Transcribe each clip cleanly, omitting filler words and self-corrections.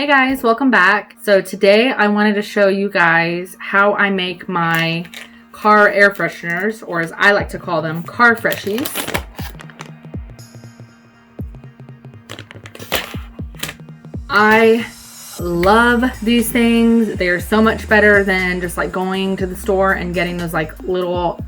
Hey guys, welcome back. So today I wanted to show you guys how I make my car air fresheners, or as I like to call them, car freshies. I love these things. They are so much better than just like going to the store and getting those like little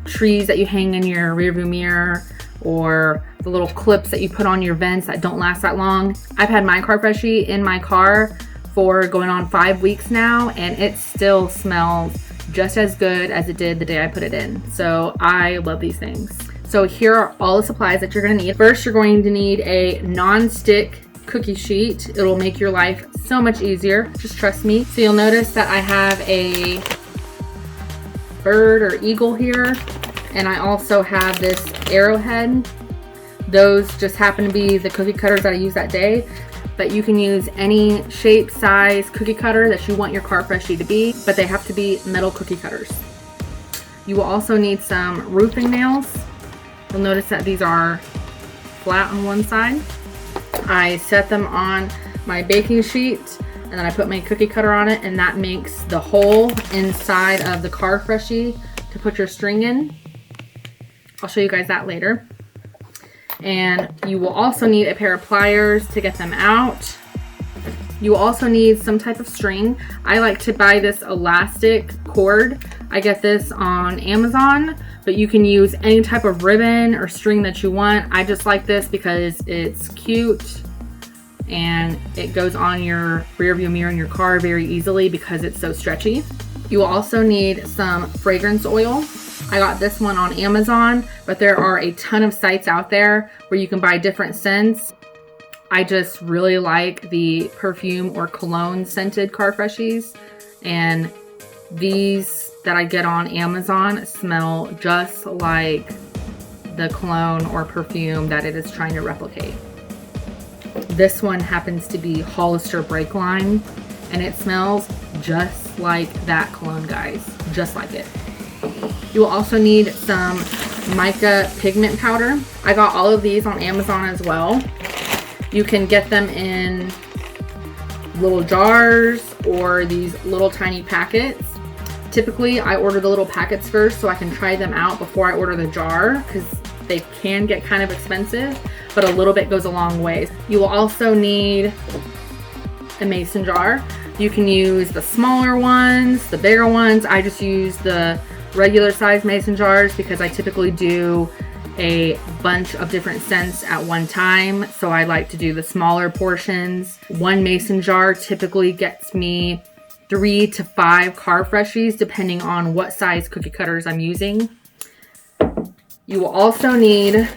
trees that you hang in your rearview mirror, or the little clips that you put on your vents that don't last that long. I've had my car freshie in my car for going on 5 weeks now, and it still smells just as good as it did the day I put it in. So I love these things. So here are all the supplies that you're gonna need. First, you're going to need a non-stick cookie sheet. It'll make your life so much easier, just trust me. So you'll notice that I have a bird or eagle here, and I also have this arrowhead. Those just happen to be the cookie cutters that I used that day, but you can use any shape, size cookie cutter that you want your car freshie to be, but they have to be metal cookie cutters. You will also need some roofing nails. You'll notice that these are flat on one side. I set them on my baking sheet, and then I put my cookie cutter on it, and that makes the hole inside of the car freshie to put your string in. I'll show you guys that later. And you will also need a pair of pliers to get them out. You will also need some type of string. I like to buy this elastic cord. I get this on Amazon, but you can use any type of ribbon or string that you want. I just like this because it's cute and it goes on your rear view mirror in your car very easily because it's so stretchy. You will also need some fragrance oil. I got this one on Amazon, but there are a ton of sites out there where you can buy different scents. I just really like the perfume or cologne scented car freshies, and these that I get on Amazon smell just like the cologne or perfume that it is trying to replicate. This one happens to be Hollister Brake Line, and it smells just like that cologne, guys, just like it. You will also need some mica pigment powder. I got all of these on Amazon as well. You can get them in little jars or these little tiny packets. Typically, I order the little packets first so I can try them out before I order the jar, because they can get kind of expensive, but a little bit goes a long way. You will also need a mason jar. You can use the smaller ones, the bigger ones. I just use the regular size mason jars because I typically do a bunch of different scents at one time, so I like to do the smaller portions. One mason jar typically gets me 3 to 5 car freshies depending on what size cookie cutters I'm using. You will also need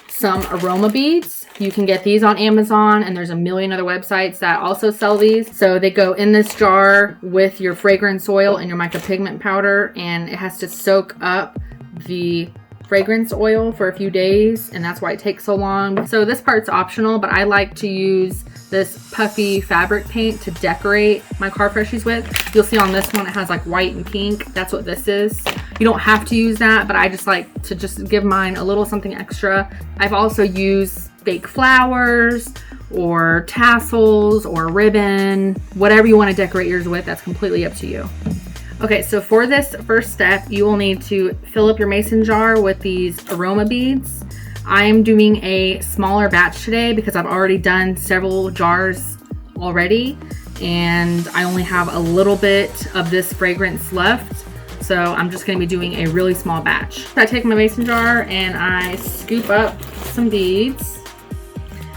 some aroma beads. You can get these on Amazon, and there's a million other websites that also sell these. So they go in this jar with your fragrance oil and your mica pigment powder, and it has to soak up the fragrance oil for a few days, and that's why it takes so long. So this part's optional, but I like to use this puffy fabric paint to decorate my car freshies with. You'll see on this one it has like white and pink. That's what this is. You don't have to use that, but I just like to just give mine a little something extra. I've also used fake flowers or tassels or ribbon, whatever you want to decorate yours with. That's completely up to you. Okay, so for this first step, you will need to fill up your mason jar with these aroma beads. I am doing a smaller batch today because I've already done several jars already, and I only have a little bit of this fragrance left. So I'm just going to be doing a really small batch. I take my mason jar and I scoop up some beads.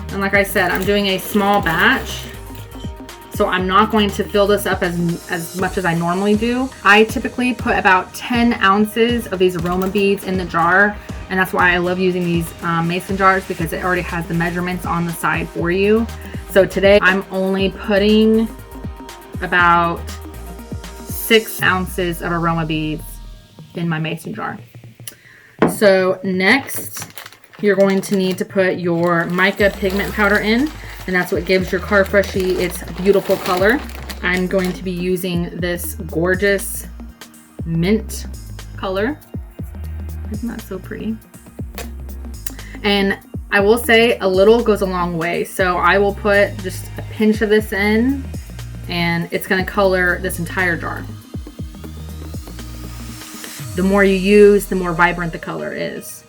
And like I said, I'm doing a small batch, so I'm not going to fill this up as much as I normally do. I typically put about 10 ounces of these aroma beads in the jar, and that's why I love using these mason jars, because it already has the measurements on the side for you. So today I'm only putting about 6 ounces of aroma beads in my mason jar. So next, you're going to need to put your mica pigment powder in, and that's what gives your car freshie its beautiful color. I'm going to be using this gorgeous mint color. Isn't that so pretty? And I will say a little goes a long way. So I will put just a pinch of this in, and it's gonna color this entire jar. The more you use, the more vibrant the color is.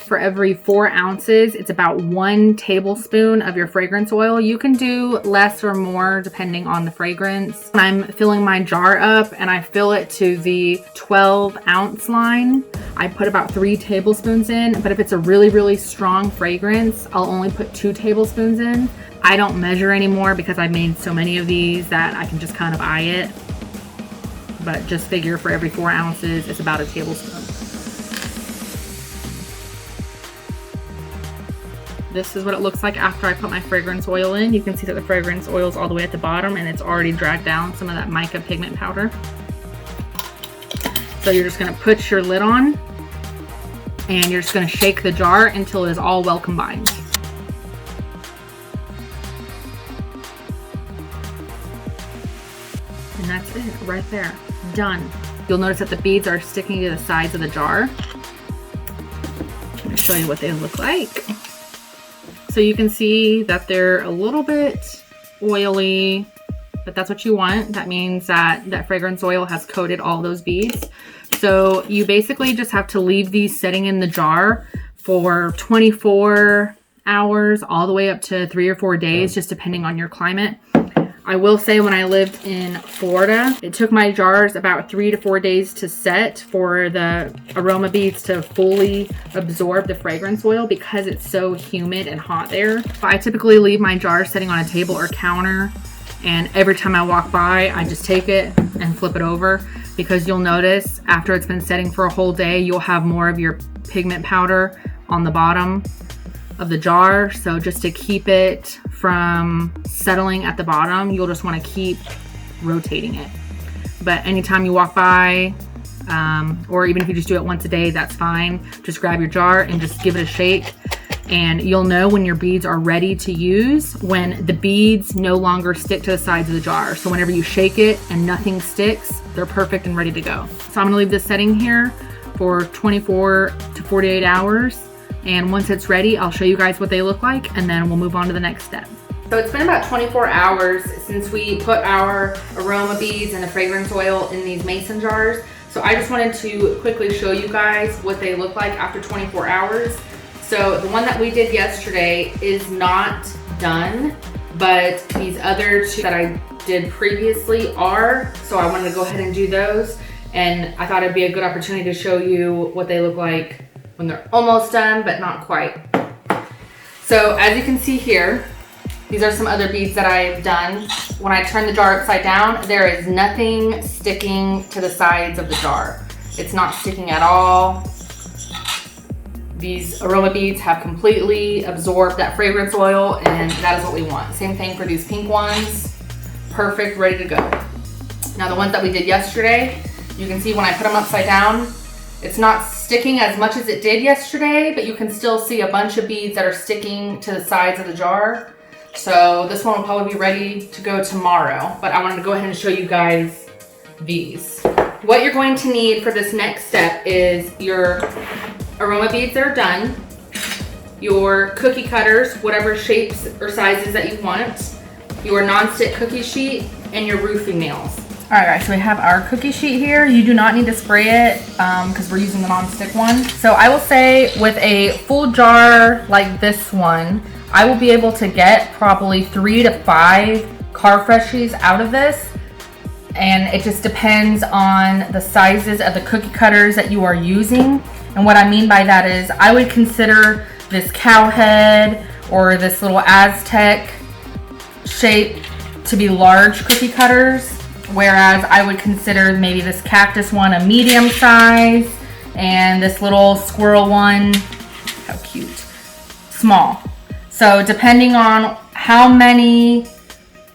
For every 4 ounces, it's about 1 tablespoon of your fragrance oil. You can do less or more depending on the fragrance. When I'm filling my jar up and I fill it to the 12-ounce line, I put about 3 tablespoons in, but if it's a really, really strong fragrance, I'll only put 2 tablespoons in. I don't measure anymore because I've made so many of these that I can just kind of eye it. But just figure for every 4 ounces, it's about a tablespoon. This is what it looks like after I put my fragrance oil in. You can see that the fragrance oil is all the way at the bottom and it's already dragged down some of that mica pigment powder. So you're just gonna put your lid on and you're just gonna shake the jar until it is all well combined. And that's it, right there, done. You'll notice that the beads are sticking to the sides of the jar. Let me show you what they look like. So you can see that they're a little bit oily, but that's what you want. That means that that fragrance oil has coated all those beads. So you basically just have to leave these sitting in the jar for 24 hours, all the way up to 3 or 4 days, just depending on your climate. I will say when I lived in Florida, it took my jars about 3 to 4 days to set for the aroma beads to fully absorb the fragrance oil because it's so humid and hot there. I typically leave my jars sitting on a table or counter, and every time I walk by, I just take it and flip it over, because you'll notice after it's been setting for a whole day, you'll have more of your pigment powder on the bottom of the jar. So just to keep it from settling at the bottom, you'll just want to keep rotating it. But anytime you walk by, or even if you just do it once a day, that's fine. Just grab your jar and just give it a shake, and you'll know when your beads are ready to use when the beads no longer stick to the sides of the jar. So whenever you shake it and nothing sticks, they're perfect and ready to go. So I'm gonna leave this setting here for 24 to 48 hours. And once it's ready, I'll show you guys what they look like, and then we'll move on to the next step. So it's been about 24 hours since we put our aroma beads and the fragrance oil in these mason jars. So I just wanted to quickly show you guys what they look like after 24 hours. So the one that we did yesterday is not done, but these other 2 that I did previously are. So I wanted to go ahead and do those. And I thought it'd be a good opportunity to show you what they look like when they're almost done, but not quite. So as you can see here, these are some other beads that I've done. When I turn the jar upside down, there is nothing sticking to the sides of the jar. It's not sticking at all. These aroma beads have completely absorbed that fragrance oil, and that is what we want. Same thing for these pink ones. Perfect, ready to go. Now the ones that we did yesterday, you can see when I put them upside down, it's not sticking as much as it did yesterday, but you can still see a bunch of beads that are sticking to the sides of the jar. So this one will probably be ready to go tomorrow, but I wanted to go ahead and show you guys these. What you're going to need for this next step is your aroma beads that are done, your cookie cutters, whatever shapes or sizes that you want, your non-stick cookie sheet, and your roofing nails. All right guys, so we have our cookie sheet here. You do not need to spray it because we're using the non-stick one. So I will say with a full jar like this one, I will be able to get probably 3 to 5 car Freshies out of this. And it just depends on the sizes of the cookie cutters that you are using. And what I mean by that is I would consider this cow head or this little Aztec shape to be large cookie cutters, whereas I would consider maybe this cactus one a medium size, and this little squirrel one, how cute, small. So depending on how many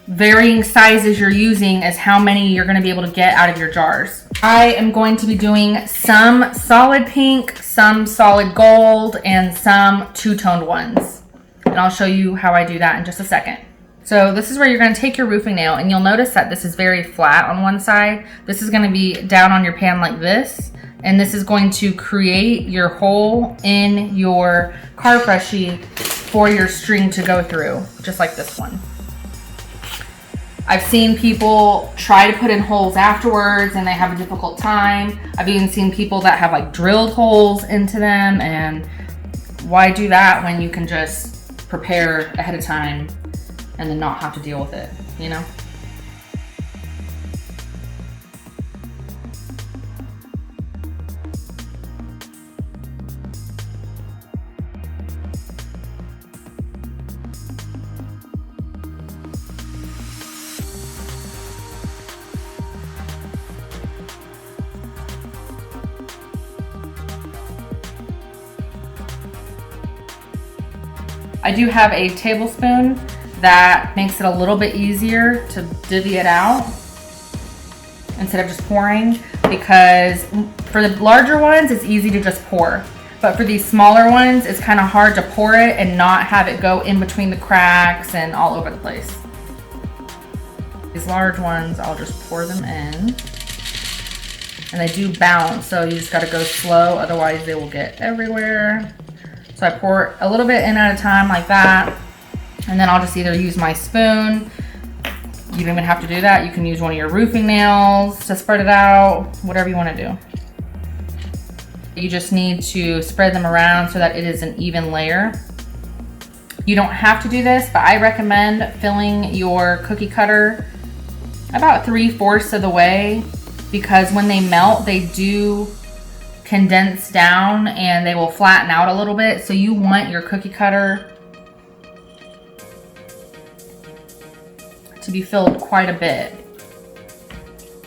varying sizes you're using is how many you're going to be able to get out of your jars. I am going to be doing some solid pink, some solid gold, and some two-toned ones. And I'll show you how I do that in just a second. So this is where you're going to take your roofing nail, and you'll notice that this is very flat on one side. This is going to be down on your pan like this. And this is going to create your hole in your car Freshie for your string to go through, just like this one. I've seen people try to put in holes afterwards and they have a difficult time. I've even seen people that have like drilled holes into them, and why do that when you can just prepare ahead of time and then not have to deal with it, you know? I do have a tablespoon that makes it a little bit easier to divvy it out instead of just pouring, because for the larger ones it's easy to just pour, but for these smaller ones it's kind of hard to pour it and not have it go in between the cracks and all over the place. These large ones, I'll just pour them in, and they do bounce, so you just got to go slow, otherwise they will get everywhere. So I pour a little bit in at a time like that, and then I'll just either use my spoon. You don't even have to do that. You can use one of your roofing nails to spread it out, whatever you want to do. You just need to spread them around so that it is an even layer. You don't have to do this, but I recommend filling your cookie cutter about 3/4 of the way, because when they melt, they do condense down and they will flatten out a little bit. So you want your cookie cutter to be filled quite a bit.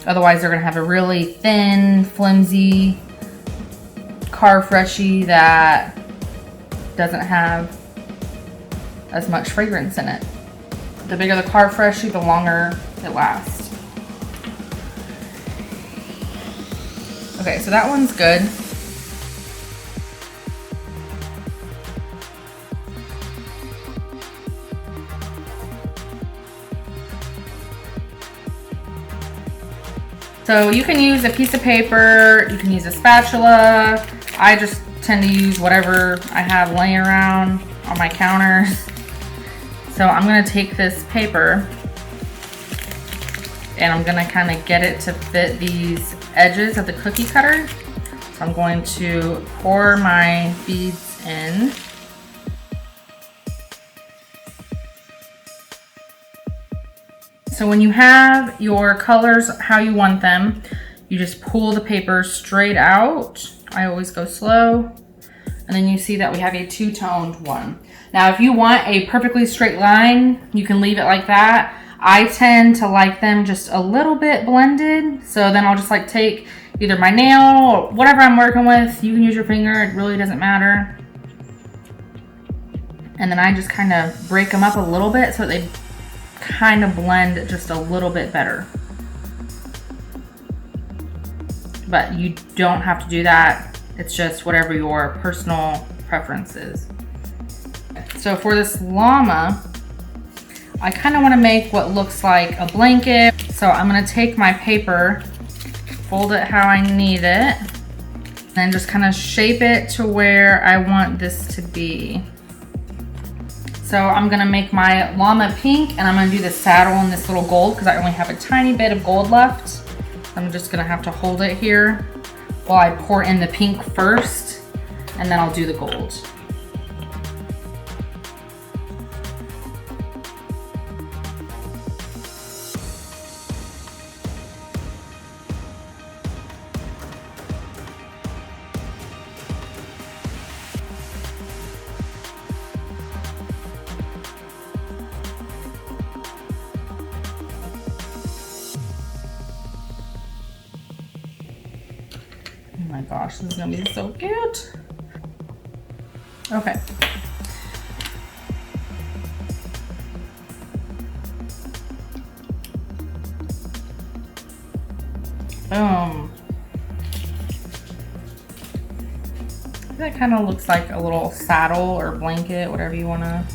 Otherwise, they're gonna have a really thin, flimsy car Freshie that doesn't have as much fragrance in it. The bigger the car Freshie, the longer it lasts. Okay, so that one's good. So you can use a piece of paper, you can use a spatula. I just tend to use whatever I have laying around on my counters. So I'm gonna take this paper and I'm gonna kind of get it to fit these edges of the cookie cutter. So I'm going to pour my beads in. So when you have your colors how you want them, you just pull the paper straight out. I always go slow. And then you see that we have a two-toned one. Now, if you want a perfectly straight line, you can leave it like that. I tend to like them just a little bit blended. So then I'll just like take either my nail or whatever I'm working with. You can use your finger, it really doesn't matter. And then I just kind of break them up a little bit so they kind of blend just a little bit better. But you don't have to do that. It's just whatever your personal preference is. So for this llama, I kind of want to make what looks like a blanket. So I'm going to take my paper, fold it how I need it, and just kind of shape it to where I want this to be. So I'm going to make my llama pink, and I'm going to do the saddle in this little gold because I only have a tiny bit of gold left. I'm just going to have to hold it here while I pour in the pink first, and then I'll do the gold. Oh my gosh, this is gonna be so cute. Okay. Boom. That kind of looks like a little saddle or blanket, whatever you want to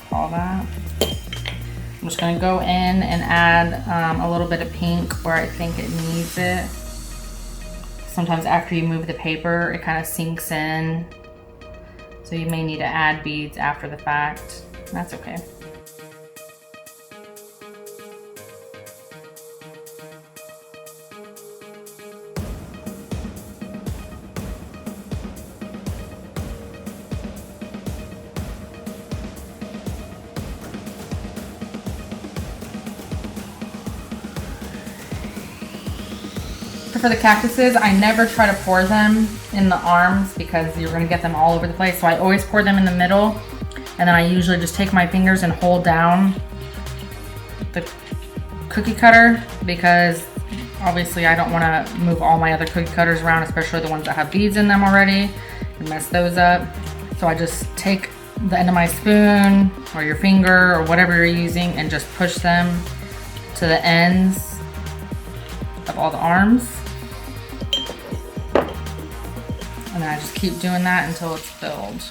call that. I'm just going to go in and add a little bit of pink where I think it needs it. sometimes after you move the paper, it kind of sinks in. So you may need to add beads after the fact. That's okay. For the cactuses, I never try to pour them in the arms because you're going to get them all over the place. So I always pour them in the middle, and then I usually just take my fingers and hold down the cookie cutter, because obviously I don't want to move all my other cookie cutters around, especially the ones that have beads in them already, and mess those up. So I just take the end of my spoon or your finger or whatever you're using and just push them to the ends of all the arms. And then I just keep doing that until it's filled.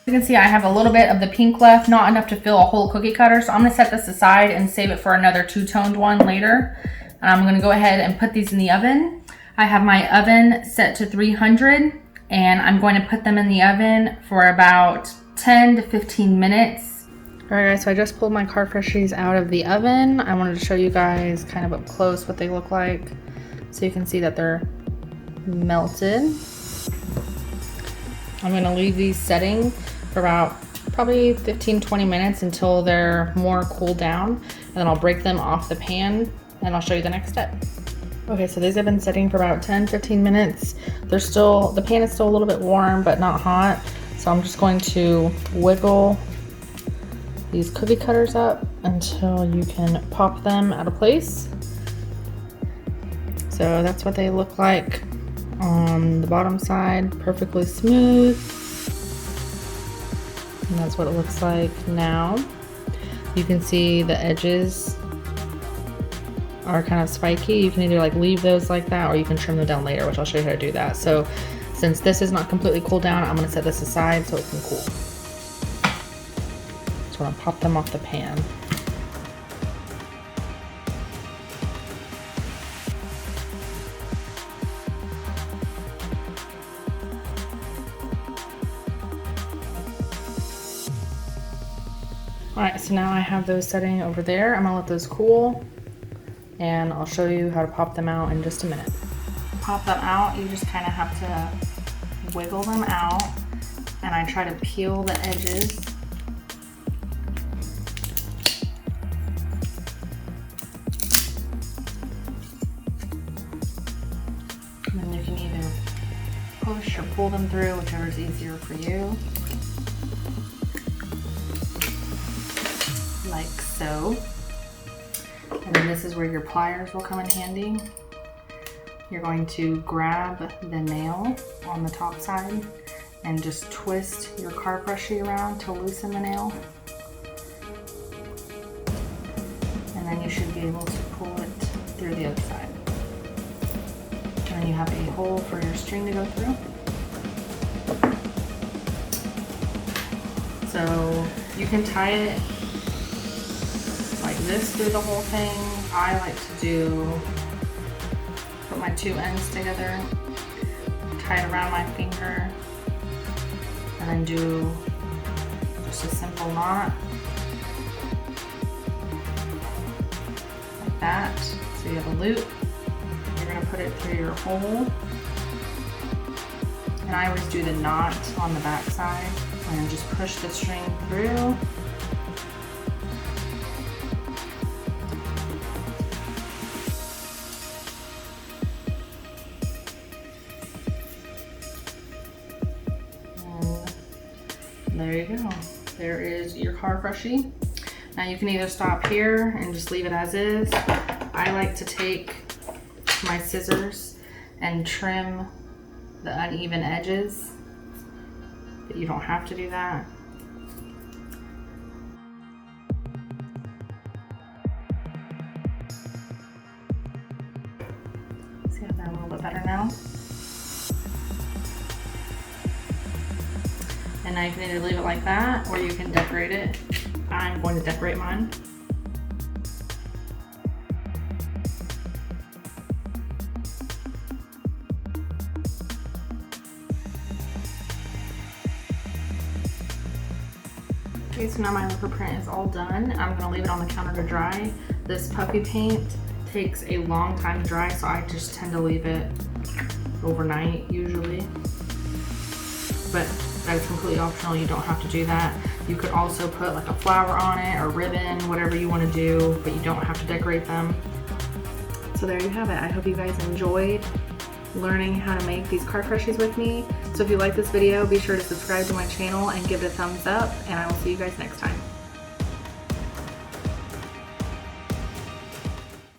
You can see I have a little bit of the pink left, not enough to fill a whole cookie cutter. So I'm gonna set this aside and save it for another two-toned one later. And I'm gonna go ahead and put these in the oven. I have my oven set to 300, and I'm going to put them in the oven for about 10 to 15 minutes. All right guys, so I just pulled my car Freshies out of the oven. I wanted to show you guys kind of up close what they look like, so you can see that they're melted. I'm gonna leave these setting for about probably 15-20 minutes until they're more cooled down, and then I'll break them off the pan and I'll show you the next step. Okay, so these have been setting for about 10-15 minutes. The pan is still a little bit warm but not hot, so I'm just going to wiggle these cookie cutters up until you can pop them out of place. So that's what they look like on the bottom side, perfectly smooth. And that's what it looks like now. You can see the edges are kind of spiky. You can either like leave those like that, or you can trim them down later, which I'll show you how to do that. So since this is not completely cooled down, I'm gonna set this aside so it can cool. So I'm gonna pop them off the pan. All right, so now I have those setting over there. I'm gonna let those cool, and I'll show you how to pop them out in just a minute. Pop them out, you just kind of have to wiggle them out, and I try to peel the edges. And then you can either push or pull them through, whichever is easier for you. Like so. And then this is where your pliers will come in handy. You're going to grab the nail on the top side and just twist your car Freshie around to loosen the nail. And then you should be able to pull it through the other side. And then you have a hole for your string to go through. So you can tie it like this through the whole thing. I like to put my two ends together, tie it around my finger, and then do just a simple knot like that. So you have a loop, you're gonna put it through your hole, and I always do the knot on the back side and then just push the string through. There you go. There is your car Freshie. Now you can either stop here and just leave it as is. I like to take my scissors and trim the uneven edges, but you don't have to do that. See how they're a little bit better now? And now you can either leave it like that or you can decorate it. I'm going to decorate mine. Okay, so now my leopard print is all done. I'm gonna leave it on the counter to dry. This puppy paint takes a long time to dry, so I just tend to leave it overnight usually. But that is completely optional, you don't have to do that. You could also put like a flower on it or ribbon, whatever you want to do, but you don't have to decorate them. So there you have it. I hope you guys enjoyed learning how to make these card Freshies with me. So if you like this video, be sure to subscribe to my channel and give it a thumbs up, and I will see you guys next time.